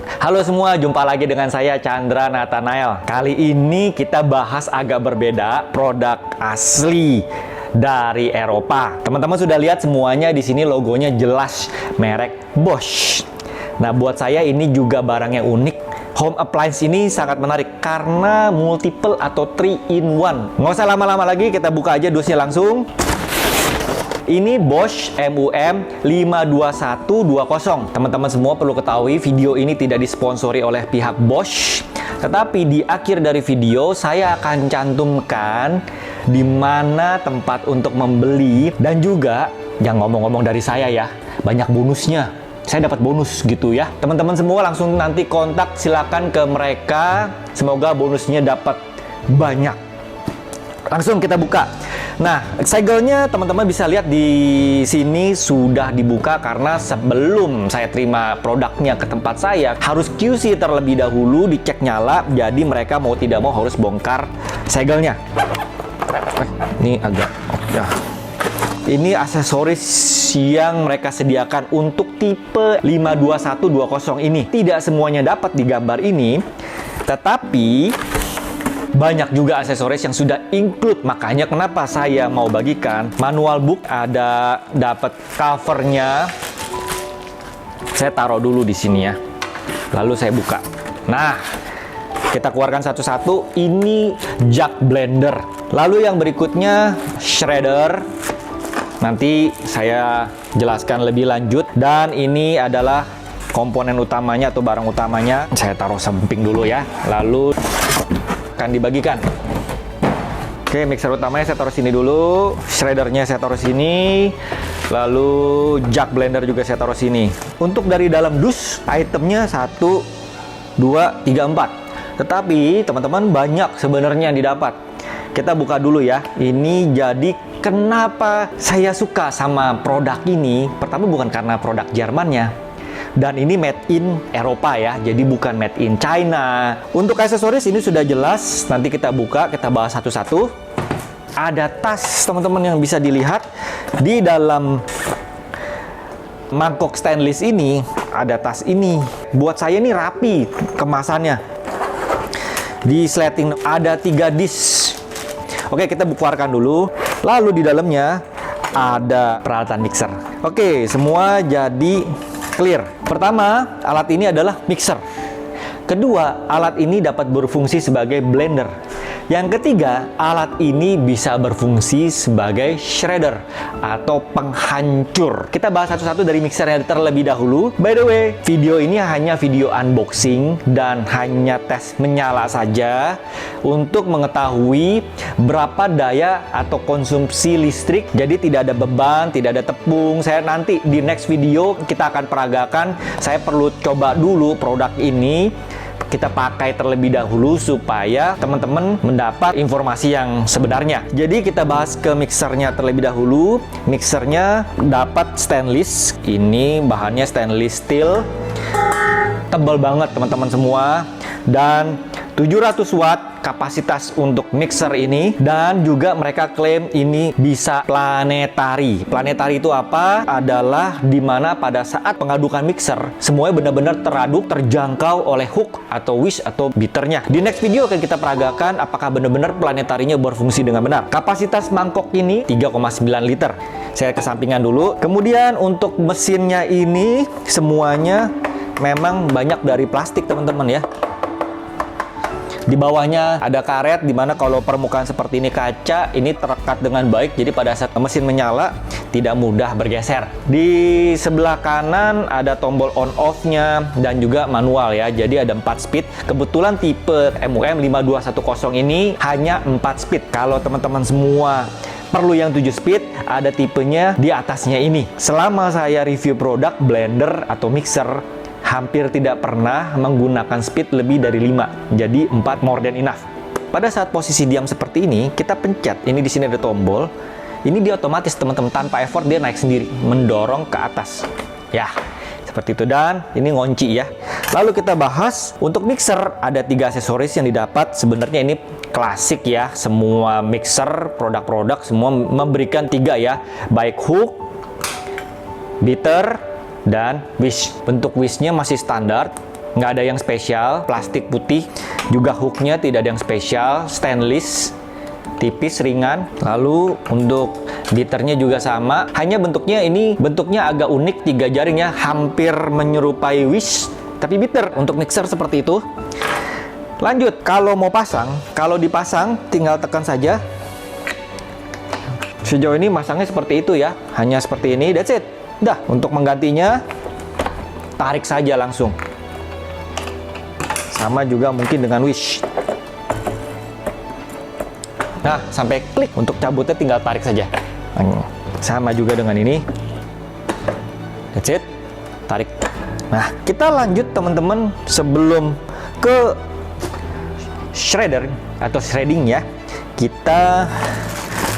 Halo semua, jumpa lagi dengan saya Chandra Nathanael. Kali ini kita bahas agak berbeda, produk asli dari Eropa. Teman-teman sudah lihat semuanya di sini logonya jelas, merek Bosch. Nah, buat saya ini juga barang yang unik. Home appliance ini sangat menarik karena multiple atau 3 in 1. Nggak usah lama-lama lagi, kita buka aja dusnya langsung. Ini Bosch MUM 52120. Teman-teman semua perlu ketahui video ini tidak disponsori oleh pihak Bosch. Tetapi di akhir dari video saya akan cantumkan di mana tempat untuk membeli. Dan juga, yang ngomong-ngomong dari saya ya, banyak bonusnya. Saya dapat bonus gitu ya. Teman-teman semua langsung nanti kontak, silakan ke mereka. Semoga bonusnya dapat banyak. Langsung kita buka. Nah, segelnya teman-teman bisa lihat di sini sudah dibuka karena sebelum saya terima produknya ke tempat saya harus QC terlebih dahulu, dicek nyala. Jadi mereka mau tidak mau harus bongkar segelnya. Ini agak ya. Ini aksesoris yang mereka sediakan untuk tipe 52120 ini. Tidak semuanya dapat di gambar ini, tetapi banyak juga aksesoris yang sudah include. Makanya kenapa saya mau bagikan manual book, ada dapat covernya. Saya taruh dulu di sini ya. Lalu saya buka. Nah, kita keluarkan satu-satu. Ini jack blender. Lalu yang berikutnya shredder. Nanti saya jelaskan lebih lanjut. Dan ini adalah komponen utamanya atau barang utamanya. Saya taruh samping dulu ya. Lalu akan dibagikan. Oke, mixer utamanya saya taruh sini dulu, shreddernya saya taruh sini, lalu jack blender juga saya taruh sini. Untuk dari dalam dus, itemnya 1, 2, 3, 4. Tetapi teman-teman banyak sebenarnya yang didapat. Kita buka dulu ya. Ini jadi kenapa saya suka sama produk ini. Pertama bukan karena produk Jermannya. Dan ini made in Eropa ya, jadi bukan made in China. Untuk aksesoris ini sudah jelas, nanti kita buka, kita bahas satu-satu. Ada tas teman-teman yang bisa dilihat. Di dalam mangkok stainless ini, ada tas ini. Buat saya ini rapi kemasannya. Di sleting ada 3 disk. Oke, kita keluarkan dulu. Lalu di dalamnya ada peralatan mixer. Oke, semua jadi clear. Pertama, alat ini adalah mixer. Kedua, alat ini dapat berfungsi sebagai blender. Yang ketiga, alat ini bisa berfungsi sebagai shredder atau penghancur. Kita bahas satu-satu dari mixernya terlebih dahulu. By the way, video ini hanya video unboxing dan hanya tes menyala saja untuk mengetahui berapa daya atau konsumsi listrik. Jadi tidak ada beban, tidak ada tepung. Saya nanti di next video kita akan peragakan. Saya perlu coba dulu produk ini. Kita pakai terlebih dahulu supaya teman-teman mendapat informasi yang sebenarnya. Jadi kita bahas ke mixernya terlebih dahulu. Mixernya dapat stainless. Ini bahannya stainless steel. Tebal banget teman-teman semua. Dan 700 watt kapasitas untuk mixer ini. Dan juga mereka klaim ini bisa planetary. Planetary itu apa? Adalah dimana pada saat pengadukan mixer semuanya benar-benar teraduk, terjangkau oleh hook atau wish atau beaternya. Di next video akan kita peragakan apakah benar-benar planetarinya berfungsi dengan benar. Kapasitas mangkok ini 3,9 liter. Saya kesampingan dulu. Kemudian untuk mesinnya ini semuanya memang banyak dari plastik teman-teman ya. Di bawahnya ada karet, dimana kalau permukaan seperti ini kaca, ini terekat dengan baik. Jadi pada saat mesin menyala, tidak mudah bergeser. Di sebelah kanan ada tombol on-off-nya dan juga manual ya. Jadi ada 4 speed. Kebetulan tipe MUM 5210 ini hanya 4 speed. Kalau teman-teman semua perlu yang 7 speed, ada tipenya di atasnya ini. Selama saya review produk blender atau mixer, hampir tidak pernah menggunakan speed lebih dari 5. Jadi 4 more than enough. Pada saat posisi diam seperti ini, kita pencet. Ini di sini ada tombol. Ini dia otomatis teman-teman tanpa effort dia naik sendiri, mendorong ke atas. Ya, seperti itu. Dan ini ngunci ya. Lalu kita bahas untuk mixer ada 3 aksesoris yang didapat. Sebenarnya ini klasik ya. Semua mixer, produk-produk semua memberikan 3 ya. Baik hook, beater, dan wish. Bentuk wishnya masih standar. nggak ada yang spesial, plastik putih. Juga hooknya tidak ada yang spesial, stainless, tipis, ringan. Lalu untuk biternya juga sama, hanya bentuknya agak unik, 3 jaring ya, hampir menyerupai Wish, tapi bitter. Untuk mixer seperti itu. Lanjut, kalau mau pasang, kalau dipasang tinggal tekan saja. Sejauh ini masangnya seperti itu ya, hanya seperti ini, that's it. Dah, untuk menggantinya tarik saja langsung. Sama juga mungkin dengan Wish. Nah, sampai klik. Untuk cabutnya tinggal tarik saja. Sama juga dengan ini. That's it. Tarik. Nah, kita lanjut teman-teman, sebelum ke shredder atau shredding ya. Kita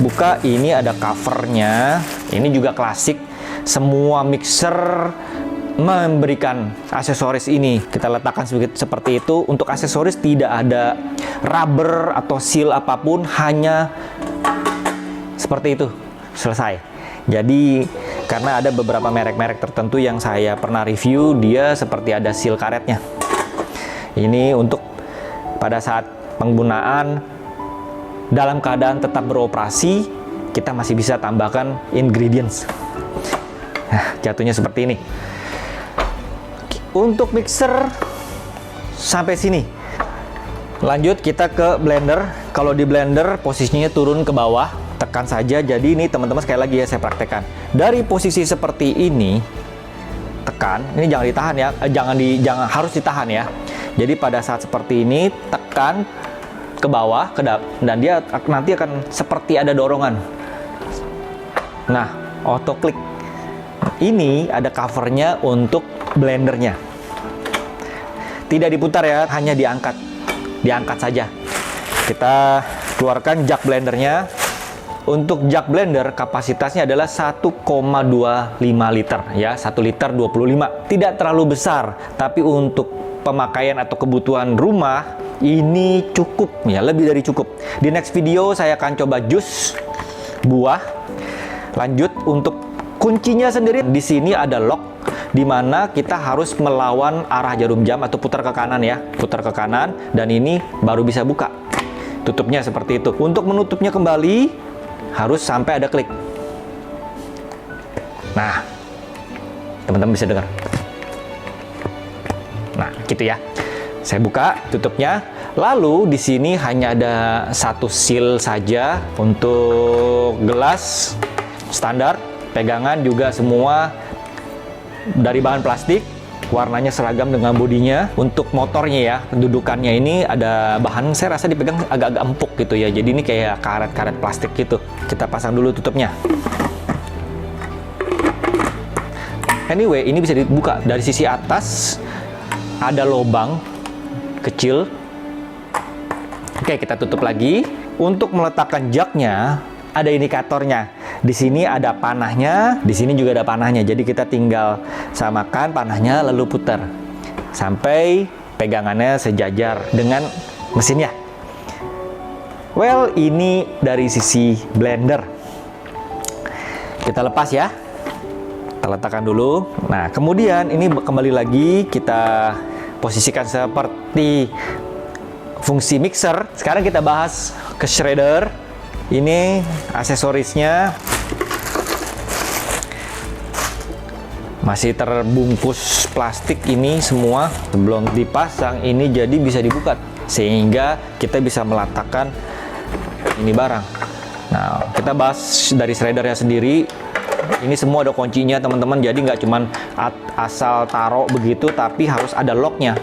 buka, ini ada covernya. Ini juga klasik. Semua mixer memberikan aksesoris ini. Kita letakkan sedikit seperti itu. Untuk aksesoris tidak ada rubber atau seal apapun, hanya seperti itu. Selesai. Jadi karena ada beberapa merek-merek tertentu yang saya pernah review, dia seperti ada seal karetnya. Ini untuk pada saat penggunaan dalam keadaan tetap beroperasi, kita masih bisa tambahkan ingredients. Nah, jatuhnya seperti ini. Untuk mixer sampai sini. Lanjut kita ke blender. Kalau di blender posisinya turun ke bawah, tekan saja. Jadi ini teman-teman sekali lagi ya saya praktekkan. Dari posisi seperti ini, tekan. Ini jangan ditahan ya, jangan harus ditahan ya. Jadi pada saat seperti ini tekan ke bawah, dan dia nanti akan seperti ada dorongan. Nah, auto click. Ini ada covernya untuk blendernya. Tidak diputar ya, hanya diangkat. Diangkat saja. Kita keluarkan jug blendernya. Untuk jug blender kapasitasnya adalah 1,25 liter ya, 1 liter 25. Tidak terlalu besar, tapi untuk pemakaian atau kebutuhan rumah ini cukup ya, lebih dari cukup. Di next video saya akan coba jus buah. Lanjut untuk kuncinya sendiri, di sini ada lock, di mana kita harus melawan arah jarum jam atau putar ke kanan ya, putar ke kanan, dan ini baru bisa buka. Tutupnya seperti itu. Untuk menutupnya kembali harus sampai ada klik. Nah, teman-teman bisa dengar. Nah, gitu ya. Saya buka tutupnya. Lalu di sini hanya ada satu seal saja untuk gelas standar. Pegangan juga semua dari bahan plastik, warnanya seragam dengan bodinya. Untuk motornya ya, dudukannya ini ada bahan, saya rasa dipegang agak-agak empuk gitu ya. Jadi ini kayak karet-karet plastik gitu. Kita pasang dulu tutupnya. Anyway, ini bisa dibuka dari sisi atas, ada lubang kecil. Oke, kita tutup lagi. Untuk meletakkan jugnya, ada indikatornya. Di sini ada panahnya, di sini juga ada panahnya. Jadi kita tinggal samakan panahnya lalu putar sampai pegangannya sejajar dengan mesinnya. Well, ini dari sisi blender. Kita lepas ya. Kita letakkan dulu. Nah, kemudian ini kembali lagi kita posisikan seperti fungsi mixer. Sekarang kita bahas ke shredder. Ini aksesorisnya masih terbungkus plastik ini semua, sebelum dipasang ini jadi bisa dibuka sehingga kita bisa meletakkan ini barang. Nah, kita bahas dari shreddernya sendiri. Ini semua ada kuncinya teman-teman, jadi nggak cuman asal taruh begitu, tapi harus ada locknya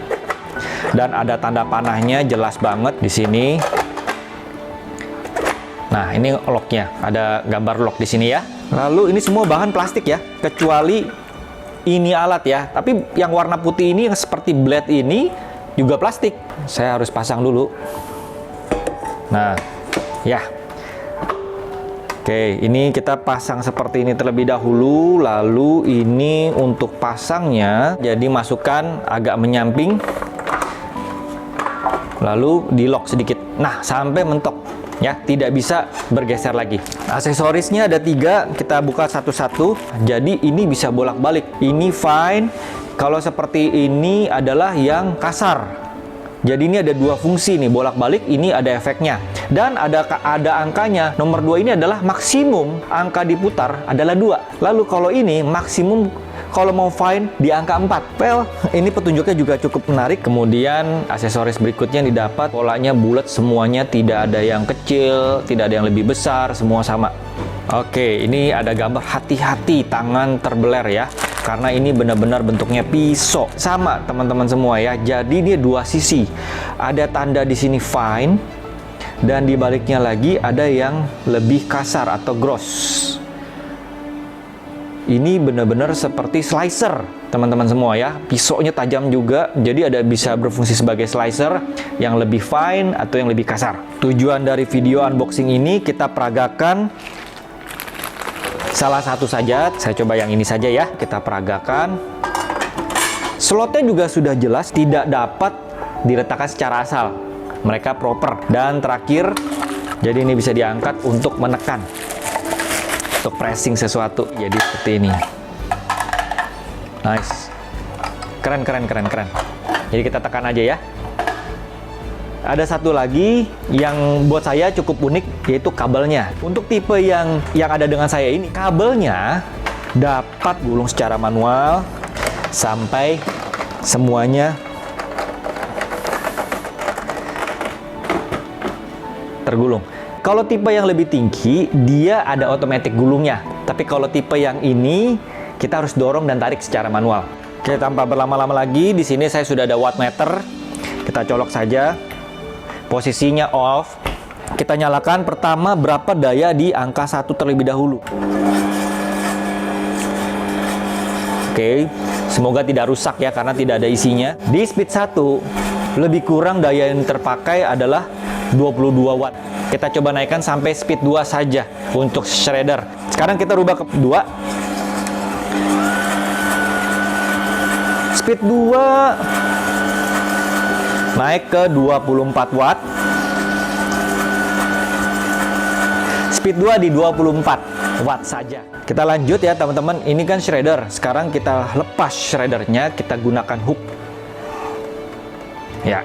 dan ada tanda panahnya jelas banget di sini. Nah, ini locknya, ada gambar lock di sini ya. Lalu ini semua bahan plastik ya, kecuali ini alat ya. Tapi yang warna putih ini yang seperti blade ini juga plastik. Saya harus pasang dulu. Nah, ya. Oke, ini kita pasang seperti ini terlebih dahulu. Lalu ini untuk pasangnya, jadi masukkan agak menyamping. Lalu di lock sedikit. Nah, sampai mentok. ya, tidak bisa bergeser lagi. Aksesorisnya ada 3, kita buka satu-satu. Jadi ini bisa bolak-balik. Ini fine. Kalau seperti ini adalah yang kasar. Jadi ini ada 2 fungsi nih, bolak-balik, ini ada efeknya. Dan ada angkanya. Nomor 2 ini adalah maksimum angka diputar adalah 2. Lalu kalau ini maksimum kalau mau fine di angka 4. Well, ini petunjuknya juga cukup menarik. Kemudian aksesoris berikutnya yang didapat, polanya bulat semuanya, tidak ada yang kecil, tidak ada yang lebih besar, semua sama. Oke, ini ada gambar hati-hati tangan terbeler ya. Karena ini benar-benar bentuknya pisau. Sama teman-teman semua ya. Jadi dia 2 sisi. Ada tanda di sini fine, dan di baliknya lagi ada yang lebih kasar atau gross. Ini benar-benar seperti slicer, teman-teman semua ya. Pisaunya tajam juga, jadi ada bisa berfungsi sebagai slicer yang lebih fine atau yang lebih kasar. Tujuan dari video unboxing ini kita peragakan salah satu saja. Saya coba yang ini saja ya. Kita peragakan. Slotnya juga sudah jelas, tidak dapat diletakkan secara asal. Mereka proper. Dan terakhir, jadi ini bisa diangkat untuk menekan, untuk pressing sesuatu. Jadi seperti ini. Nice. Keren. Jadi kita tekan aja ya. Ada satu lagi yang buat saya cukup unik, yaitu kabelnya. Untuk tipe yang ada dengan saya ini, kabelnya dapat gulung secara manual sampai semuanya tergulung. Kalau tipe yang lebih tinggi, dia ada otomatis gulungnya. Tapi kalau tipe yang ini, kita harus dorong dan tarik secara manual. Oke, tanpa berlama-lama lagi, di sini saya sudah ada wattmeter. Kita colok saja. Posisinya off. Kita nyalakan pertama berapa daya di angka 1 terlebih dahulu. Oke, semoga tidak rusak ya karena tidak ada isinya. Di speed 1, lebih kurang daya yang terpakai adalah 22 watt. Kita coba naikkan sampai speed 2 saja untuk shredder. Sekarang kita rubah ke 2. Speed 2 naik ke 24 watt. Speed 2 di 24 watt saja. Kita lanjut ya teman-teman. Ini kan shredder. Sekarang kita lepas shreddernya, kita gunakan hook. Ya.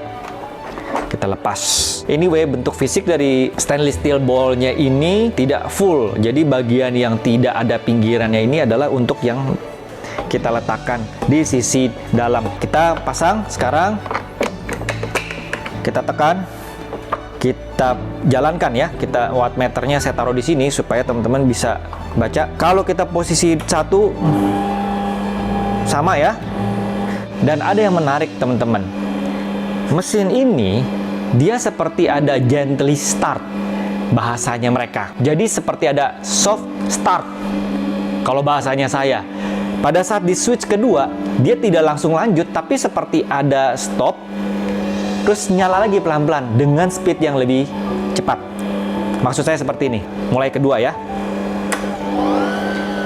Kita lepas. Anyway, bentuk fisik dari stainless steel ball-nya ini tidak full. Jadi bagian yang tidak ada pinggirannya ini adalah untuk yang kita letakkan di sisi dalam. Kita pasang sekarang. Kita tekan, kita jalankan ya. Kita wattmeternya saya taruh di sini supaya teman-teman bisa baca. Kalau kita posisi 1 sama ya. Dan ada yang menarik teman-teman. Mesin ini dia seperti ada gently start bahasanya mereka. Jadi seperti ada soft start kalau bahasanya saya. Pada saat di switch kedua, dia tidak langsung lanjut tapi seperti ada stop. Terus nyala lagi pelan-pelan dengan speed yang lebih cepat. Maksud saya seperti ini. Mulai kedua ya.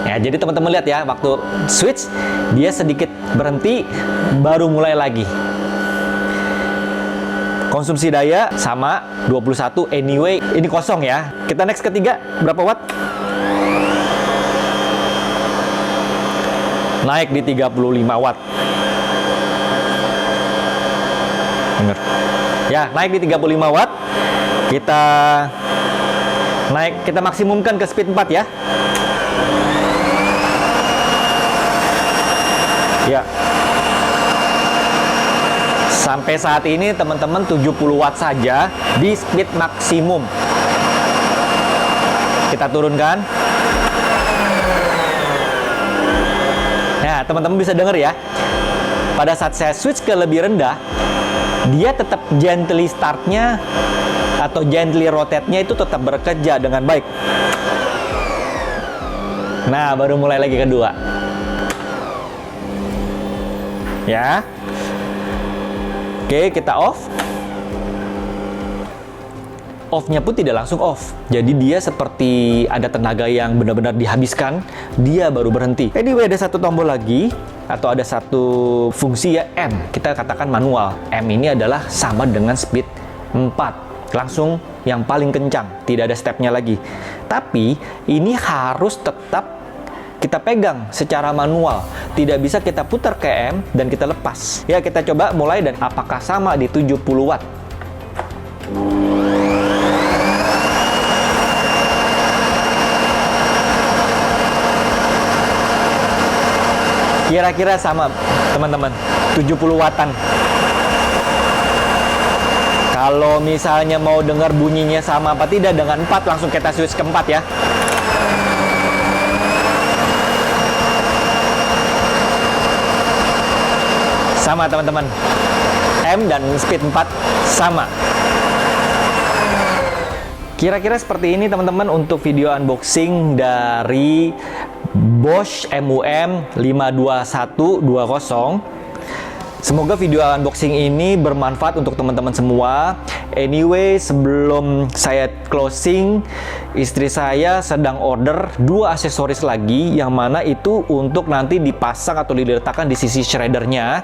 Ya, jadi teman-teman lihat ya, waktu switch dia sedikit berhenti, baru mulai lagi. Konsumsi daya sama 21. Anyway, ini kosong ya. Kita next ketiga, berapa watt? Naik di 35 watt. Bener. Ya, naik di 35 watt. Kita naik, kita maksimumkan ke speed 4 ya. Ya. Sampai saat ini teman-teman 70 watt saja di speed maksimum. Kita turunkan. Nah, teman-teman bisa dengar ya. Pada saat saya switch ke lebih rendah, dia tetap gently startnya atau gently rotate-nya itu tetap bekerja dengan baik. Nah, baru mulai lagi kedua. Ya. Oke, kita off. Off-nya pun tidak langsung off. Jadi dia seperti ada tenaga yang benar-benar dihabiskan, dia baru berhenti. Anyway, ada satu tombol lagi atau ada satu fungsi ya, M. Kita katakan manual. M ini adalah sama dengan speed 4. Langsung yang paling kencang, tidak ada stepnya lagi. Tapi ini harus tetap kita pegang secara manual, tidak bisa kita putar ke M dan kita lepas. Ya, kita coba mulai, dan apakah sama di 70 watt? Kira-kira sama, teman-teman, 70 wattan. Kalau misalnya mau dengar bunyinya sama apa tidak dengan 4, langsung kita switch ke 4 ya. Sama teman-teman, M dan speed 4 sama. Kira-kira seperti ini teman-teman untuk video unboxing dari Bosch MUM 52120. Semoga video unboxing ini bermanfaat untuk teman-teman semua. Anyway, sebelum saya closing, istri saya sedang order 2 aksesoris lagi, yang mana itu untuk nanti dipasang atau diletakkan di sisi shreddernya,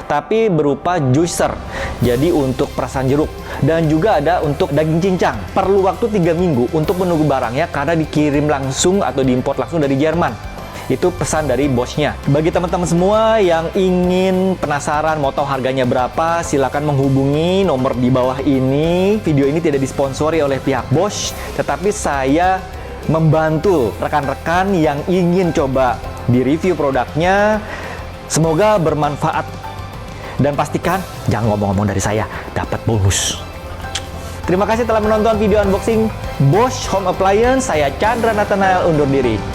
tapi berupa juicer, jadi untuk perasan jeruk. Dan juga ada untuk daging cincang. Perlu waktu 3 minggu untuk menunggu barangnya karena dikirim langsung atau diimpor langsung dari Jerman. Itu pesan dari bosnya. Bagi teman-teman semua yang ingin penasaran mau tahu harganya berapa, silakan menghubungi nomor di bawah ini. Video ini tidak disponsori oleh pihak Bosch, tetapi saya membantu rekan-rekan yang ingin coba di-review produknya. Semoga bermanfaat, dan pastikan jangan ngomong-ngomong dari saya, dapat bonus. Terima kasih telah menonton video unboxing Bosch Home Appliance. Saya Chandra Nathanael undur diri.